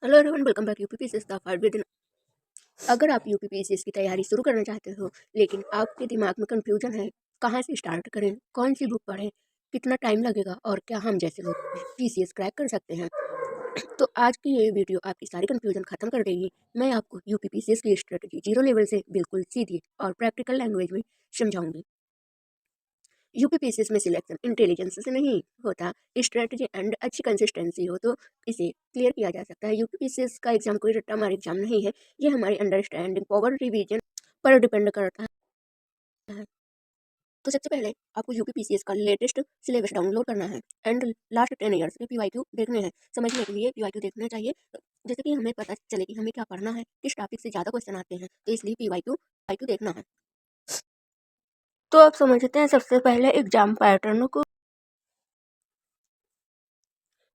Hello everyone, welcome back UPPCS the fight with in. अगर आप UPPCS की तैयारी शुरू करना चाहते हो लेकिन आपके दिमाग में कंफ्यूजन है, कहाँ से स्टार्ट करें, कौन सी बुक पढ़ें, कितना टाइम लगेगा और क्या हम जैसे लोग पीसीएस क्रैक कर सकते हैं, तो आज की ये वीडियो आपकी सारी कंफ्यूजन खत्म कर देगी। मैं आपको यूपीपीसीएस की स्ट्रेटजी जीरो लेवल से बिल्कुल सीधी और प्रैक्टिकल लैंग्वेज में समझाऊंगी। यूपीपीसीएस में सिलेक्शन इंटेलिजेंस से नहीं होता, स्ट्रेटजी एंड अच्छी कंसिस्टेंसी हो तो इसे क्लियर किया जा सकता है। यूपीपीसीएस का एग्जाम कोई रट्टा मार एग्जाम नहीं है, ये हमारी अंडरस्टैंडिंग पावर रिवीजन पर डिपेंड करता है। तो सबसे पहले आपको यूपीपीसीएस का लेटेस्ट सिलेबस डाउनलोड करना है एंड लास्ट 10 ईयर्स के पीवाईक्यू देखने हैं। समझने के लिए पीवाईक्यू देखना चाहिए, जैसे कि हमें पता चले कि हमें क्या पढ़ना है, किस टॉपिक से ज़्यादा क्वेश्चन आते हैं, तो इसलिए पीवाईक्यू देखना है। तो आप समझते हैं सबसे पहले एग्जाम पैटर्न को।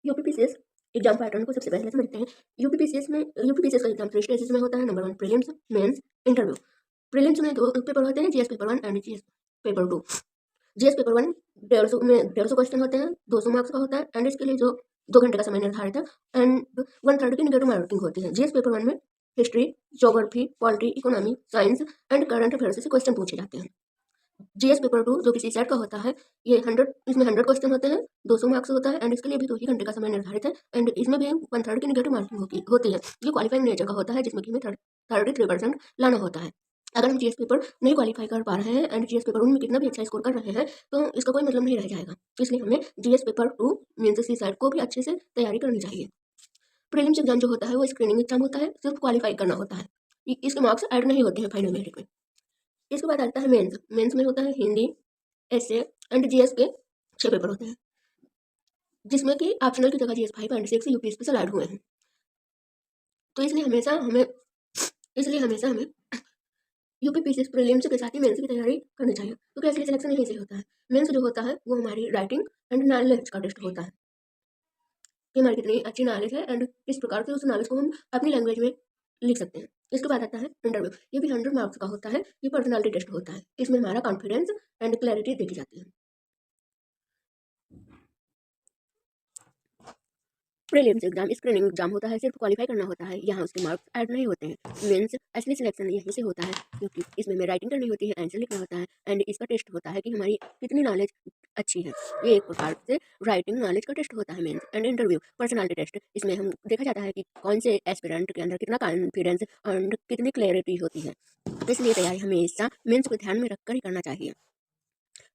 यूपीपीसीएस एग्जाम पैटर्न को सबसे पहले समझते हैं। यूपीपीसीएस का एग्जाम 3 स्टेजेस में होता है। Number 1 prelims, mains, interview. Prelims में 2 पेपर होते हैं, GS paper 1 and GS paper 2। GS paper 1 150 question होते हैं, 200 मार्क्स का होता है एंड इसके लिए जो 2 घंटे का समय निर्धारित है एंड 1/3 की निगेटिव मार्किंग होती है। जीएस पेपर 1 में history, geography, polity, economy, science and current affairs से क्वेश्चन पूछे जाते हैं। जीएस पेपर 2 जो किसी सेट का होता है, ये 100 क्वेश्चन होते हैं, 200 मार्क्स होता है एंड इसके लिए भी 2 ही घंटे का समय निर्धारित है एंड इसमें भी 1/3 की नेगेटिव मार्किंग होती है। ये क्वालिफाइंग नेचर का होता है, जिसमें कि हमें 33% लाना होता है। अगर हम जीएस पेपर नहीं क्वालिफाई कर पा रहे हैं एंड जीएस पेपर 1 में कितना भी अच्छा स्कोर कर रहे हैं, तो इसका कोई मतलब नहीं रह जाएगा। इसलिए हमें जीएस पेपर 2 मीन्स सी सेट को भी अच्छे से तैयारी करनी चाहिए। प्रीलिम्स एग्जाम जो होता है वो स्क्रीनिंग एग्जाम होता है, सिर्फ क्वालिफाई करना होता है, इसके मार्क्स ऐड नहीं होते हैं फाइनल मेरिट में। इसके बाद आता है मेंस। मेंस में होता है हिंदी, एसए एंड जीएस के 6 पेपर होते हैं, जिसमें कि ऑप्शनल की जगह GS 5 and 6 UP special add हुए हैं। तो इसलिए हमेशा हमें यूपीपीसीएस प्रीलिम्स के साथ ही मेंस की तैयारी करनी चाहिए, क्योंकि असली सिलेक्शन यहीं से होता है। मेंस जो होता है वो हमारी राइटिंग एंड नॉलेज का टेस्ट होता है कि हमारी कितनी अच्छी नॉलेज है एंड किस प्रकार से उस नॉलेज को हम अपनी लैंग्वेज में लिख सकते हैं। इसके बाद आता है इंटरव्यू। ये भी 100 मार्क्स का होता है, ये पर्सनालिटी टेस्ट होता है। इसमें हमारा कॉन्फिडेंस एंड क्लैरिटी देखी जाती है। प्रीलिम्स एग्जाम स्क्रीनिंग एग्जाम होता है, सिर्फ क्वालिफाई करना होता है, यहाँ उसके मार्क्स ऐड नहीं होते हैं। मेंस असली सिलेक्शन यहीं से होता है, क्योंकि इसमें हमें राइटिंग करनी होती है, आंसर लिखना होता है एंड इसका टेस्ट होता है कि हमारी कितनी नॉलेज अच्छी है। ये एक प्रकार से राइटिंग नॉलेज का टेस्ट होता है। Mains and interview personality test, इसमें हम देखा जाता है कि कौन से एस्पिरेंट के अंदर कितना कॉन्फिडेंस एंड कितनी क्लैरिटी होती है। इसलिए तैयारी हमेशा मेंस को ध्यान में रखकर ही करना चाहिए।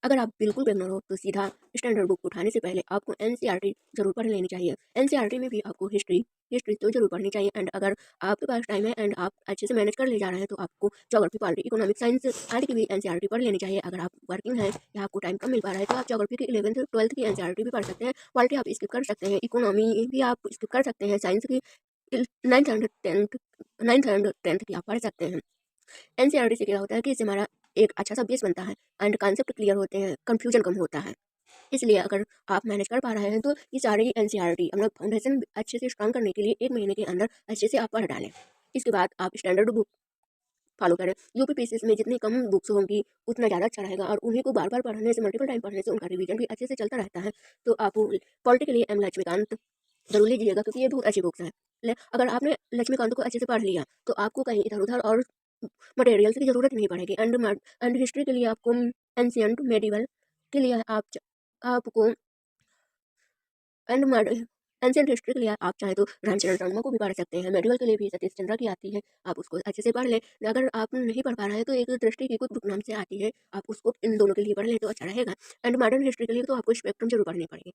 अगर आप बिल्कुल बेगनर हो तो सीधा स्टैंडर्ड बुक उठाने से पहले आपको एनसीईआरटी जरूर पढ़ लेनी चाहिए। एनसीईआरटी में भी आपको हिस्ट्री तो जरूर पढ़नी चाहिए एंड अगर आपके पास टाइम है एंड आप अच्छे से मैनेज कर ले जा रहे हैं तो आपको ज्योग्राफी, पॉलिटी, इकोनॉमिक, साइंस आदि की भी एनसीईआरटी पढ़ लेनी चाहिए। अगर आप वर्किंग हैं या आपको टाइम कम मिल पा रहा है तो आप ज्योग्राफी की 11th 12th की एनसीईआरटी भी पढ़ सकते हैं। पॉलिटी आप स्किप कर सकते हैं, इकोनॉमी भी आप स्किप कर सकते हैं, साइंस की 9th एंड 10th की आप पढ़ सकते हैं। एनसीईआरटी से क्या होता है कि इससे हमारा एक अच्छा सा बेस बनता है एंड कॉन्सेप्ट क्लियर होते हैं, कंफ्यूजन कम होता है। इसलिए अगर आप मैनेज कर पा रहे हैं तो ये सारी एनसीईआरटी अपना फाउंडेशन अच्छे से स्ट्रांग करने के लिए 1 महीने के अंदर अच्छे से आप पढ़ डालें। इसके बाद आप स्टैंडर्ड बुक फॉलो करें। यूपीपीसीएस में जितनी कम बुक्स होंगी उतना ज़्यादा अच्छा रहेगा और उन्हीं को बार बार पढ़ने से, मल्टीपल टाइम पढ़ने से उनका रिवीजन भी अच्छे से चलता रहता है। तो आप पॉलिटी के लिए एम लक्ष्मीकांत जरूर लीजिएगा, क्योंकि ये बहुत अच्छी बुक्स है। अगर आपने लक्ष्मीकांत को अच्छे से पढ़ लिया तो आपको कहीं इधर उधर और मटेरियल्स की ज़रूरत नहीं पड़ेगी। एंड हिस्ट्री के लिए आपको एंशियंट मेडिवल के लिए आपको एंड एंशियंट हिस्ट्री के लिए आप चाहें तो रामचरण शर्मा को भी पढ़ सकते हैं। मेडिवल के लिए भी सतीश चंद्रा की आती है, आप उसको अच्छे से पढ़ लें। अगर आप नहीं पढ़ पा रहे हैं तो एक दृष्टि की कुछ बुक नाम से आती है, आप उसको इन दोनों के लिए पढ़ लें तो अच्छा रहेगा। एंड मॉडर्न हिस्ट्री के लिए तो आपको स्पेक्ट्रम जरूर पढ़नी पड़ेगी,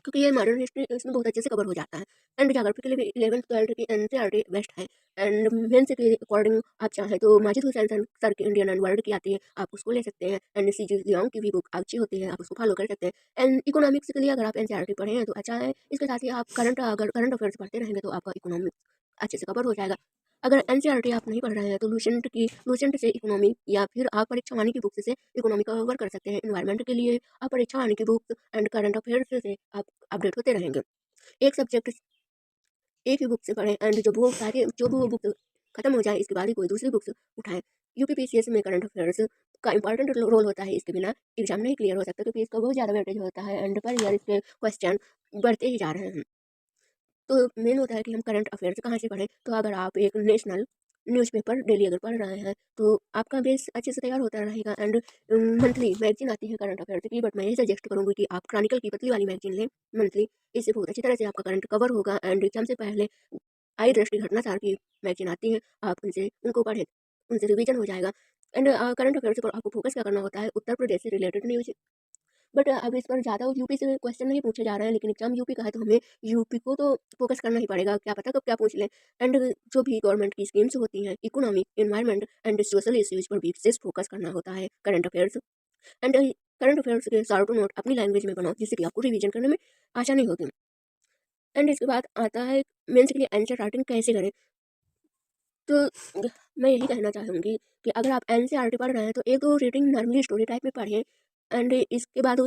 क्योंकि ये मॉडर्न हिस्ट्री इसमें बहुत अच्छे से कवर हो जाता है। एंड ज्योग्राफी के लिए भी 11th 12th की एनसीईआरटी बेस्ट है। एंड मेंस के अकॉर्डिंग आप चाहें तो माजिद हुसैन सर की इंडियन एंड वर्ल्ड की आती है, आप उसको ले सकते हैं। एंड सीजी लियोंग की भी बुक अच्छी होती है, आप उसको फॉलो कर सकते हैं। एंड इकोनॉमिक्स के लिए अगर आप एनसीईआरटी पढ़े हैं तो अच्छा है, इसके साथ ही आप करंट अफेयर्स पढ़ते रहेंगे तो आपका इकोनॉमिक्स अच्छे से कवर हो जाएगा। अगर एनसीईआरटी आप नहीं पढ़ रहे हैं तो लूसेंट से इकोनॉमी या फिर आप परीक्षा वाणी की बुक से इकोनॉमी कवर कर सकते हैं। इन्वायरमेंट के लिए आप परीक्षा वाणी की बुक एंड करंट अफेयर्स से आप अपडेट होते रहेंगे। एक सब्जेक्ट एक ही बुक से पढ़ें एंड जब वो बुक खत्म हो जाए इसके बाद ही कोई दूसरी बुक्स उठाएं। यूपीपीसीएस में करंट अफेयर्स का इंपॉर्टेंट रोल होता है, इसके बिना एग्जाम नहीं क्लियर हो सकता, क्योंकि इसका बहुत ज़्यादा वेटेज होता है एंड पर ईयर इसके क्वेश्चन बढ़ते ही जा रहे हैं। तो मेन होता है कि हम करंट अफेयर्स कहाँ से पढ़ें। तो अगर आप एक नेशनल न्यूज़पेपर डेली अगर पढ़ रहे हैं तो आपका बेस अच्छे से तैयार होता रहेगा। एंड मंथली मैगजीन आती है करंट अफेयर्स की, बट मैं ये सजेस्ट करूँगी कि आप क्रॉनिकल की पतली वाली मैगजीन लें मंथली। इससे बहुत अच्छी तरह से आपका करंट कवर होगा। एंड एग्जाम से पहले आई दृष्टि घटनासार की मैगजीन आती है, आप उनको पढ़ें, उनसे रिवीजन हो जाएगा। एंड करंट अफेयर्स पर आपको फोकस क्या करना होता है, उत्तर प्रदेश से रिलेटेड न्यूज़। बट अब इस पर ज़्यादा यूपी से क्वेश्चन नहीं पूछे जा रहे हैं, लेकिन एग्जाम यूपी का है तो हमें यूपी को तो फोकस करना ही पड़ेगा, क्या पता कब क्या पूछ लें। एंड जो भी गवर्नमेंट की स्कीम्स होती हैं, economic, environment and social issues पर भी विशेष फोकस करना होता है current affairs. And current affairs के शॉर्ट नोट अपनी लैंग्वेज में बनाओ, जिससे कि आपको रिवीजन करने में आसानी होगी। एंड इसके बाद आता है मेंस के लिए आंसर राइटिंग कैसे करें। तो मैं यही कहना चाहूँगी कि अगर आप एनसीईआरटी पढ़ रहे हैं तो एक दो रीडिंग नॉर्मली स्टोरी टाइप में पढ़िए। एंड इसके बाद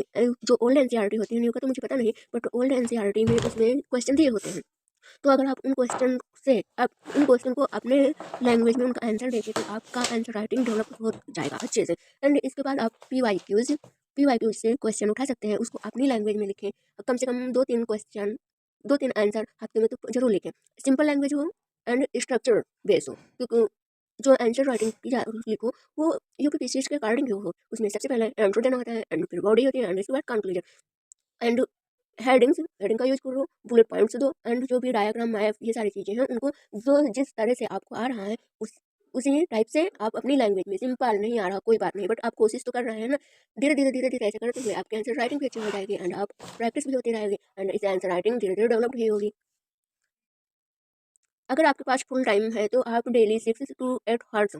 जो ओल्ड एनसीईआरटी होती है, न्यू का तो मुझे पता नहीं, बट ओल्ड एनसीईआरटी में उसमें क्वेश्चन दिए होते हैं। तो अगर आप उन क्वेश्चन से आप उन क्वेश्चन को अपने लैंग्वेज में उनका आंसर देंगे तो आपका आंसर राइटिंग डेवलप हो जाएगा अच्छे से। एंड इसके बाद आप पी वाई क्यूज से क्वेश्चन उठा सकते हैं, उसको अपनी लैंग्वेज में लिखें। कम से कम 2-3 आंसर हफ्ते में तो जरूर लिखें, सिंपल लैंग्वेज हो एंड स्ट्रक्चर बेस हो। क्योंकि जो आंसर राइटिंग लिखो वो यूपीपीसीएस के अकॉर्डिंग हो। उसमें सबसे पहले इंट्रो देना होता है, एंड फिर बॉडी होती है, एंड इसके बाद कंक्लूजन। एंड हेडिंग का यूज करो, बुलेट पॉइंट्स दो, एंड जो भी डायग्राम मैप ये सारी चीज़ें हैं उनको जो जिस तरह से आपको आ रहा है उसी टाइप से आप अपनी लैंग्वेज में, सिंपल नहीं आ रहा कोई बात नहीं, बट आप कोशिश तो कर रहे हैं ना। धीरे धीरे ऐसे करते हुए आपकी आंसर राइटिंग भी अच्छी हो जाएगी, एंड आप प्रैक्टिस भी होती रहेगी, एंड इसे आंसर राइटिंग धीरे धीरे डेवलप ही होगी। अगर आपके पास फुल टाइम है तो आप डेली 6 to 8 आवर्स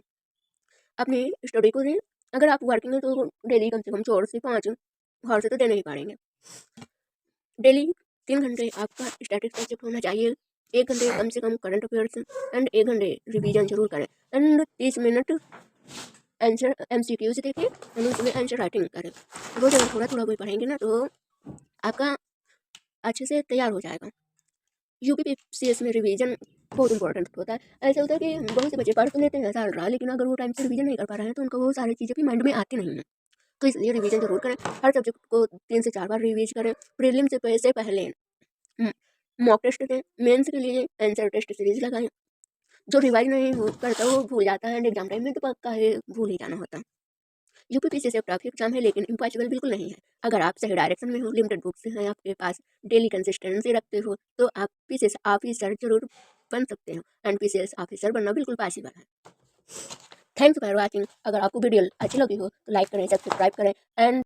अपनी स्टडी को दें। अगर आप वर्किंग है तो डेली कम से कम 4 से 5 आवर्स तो देने ही पड़ेंगे। डेली 3 घंटे आपका स्टैटिक सब्जेक्ट होना चाहिए, 1 घंटे कम से कम करंट अफेयर्स, एंड 1 घंटे रिवीजन जरूर करें। एंड 30 मिनट आंसर MCQs देखें, एंड उसमें आंसर राइटिंग करें। रोज अगर थोड़ा थोड़ा कोई पढ़ेंगे ना तो आपका अच्छे से तैयार हो जाएगा। यूपीपीसीएस में रिवीजन बहुत इंपॉर्टेंट होता है। ऐसा होता है कि बहुत से बच्चे पढ़ तो लेते हैं साल रहा, लेकिन अगर वो टाइम से रिवीजन नहीं कर पा रहे हैं तो उनको वो सारी चीज़ें भी माइंड में आती नहीं हैं। तो इसलिए रिवीजन जरूर करें, हर सब्जेक्ट को 3 से 4 बार रिवीज करें। प्रीलिम से पहले मॉक टेस्ट दें, मेंस के लिए आंसर टेस्ट सीरीज लगाएं। जो रिवाइज नहीं हो करता वो भूल जाता है, एंड एग्जाम टाइम में तो पक्का है भूल ही जाना होता है। यूपीपीसीएस एक टफ एग्जाम है, लेकिन इम्पॉसिबल बिल्कुल नहीं है। अगर आप सही डायरेक्शन में हो, लिमिटेड बुक्स हैं आपके पास, डेली कंसिस्टेंसी रखते हो, तो आप पीसीएस ऑफिसर जरूर बन सकते हो, एंड पीसीएस ऑफिसर बनना बिल्कुल पॉसिबल है। Thanks for watching. अगर आपको वीडियो अच्छी लगी हो तो लाइक करें, सब्सक्राइब करें, एंड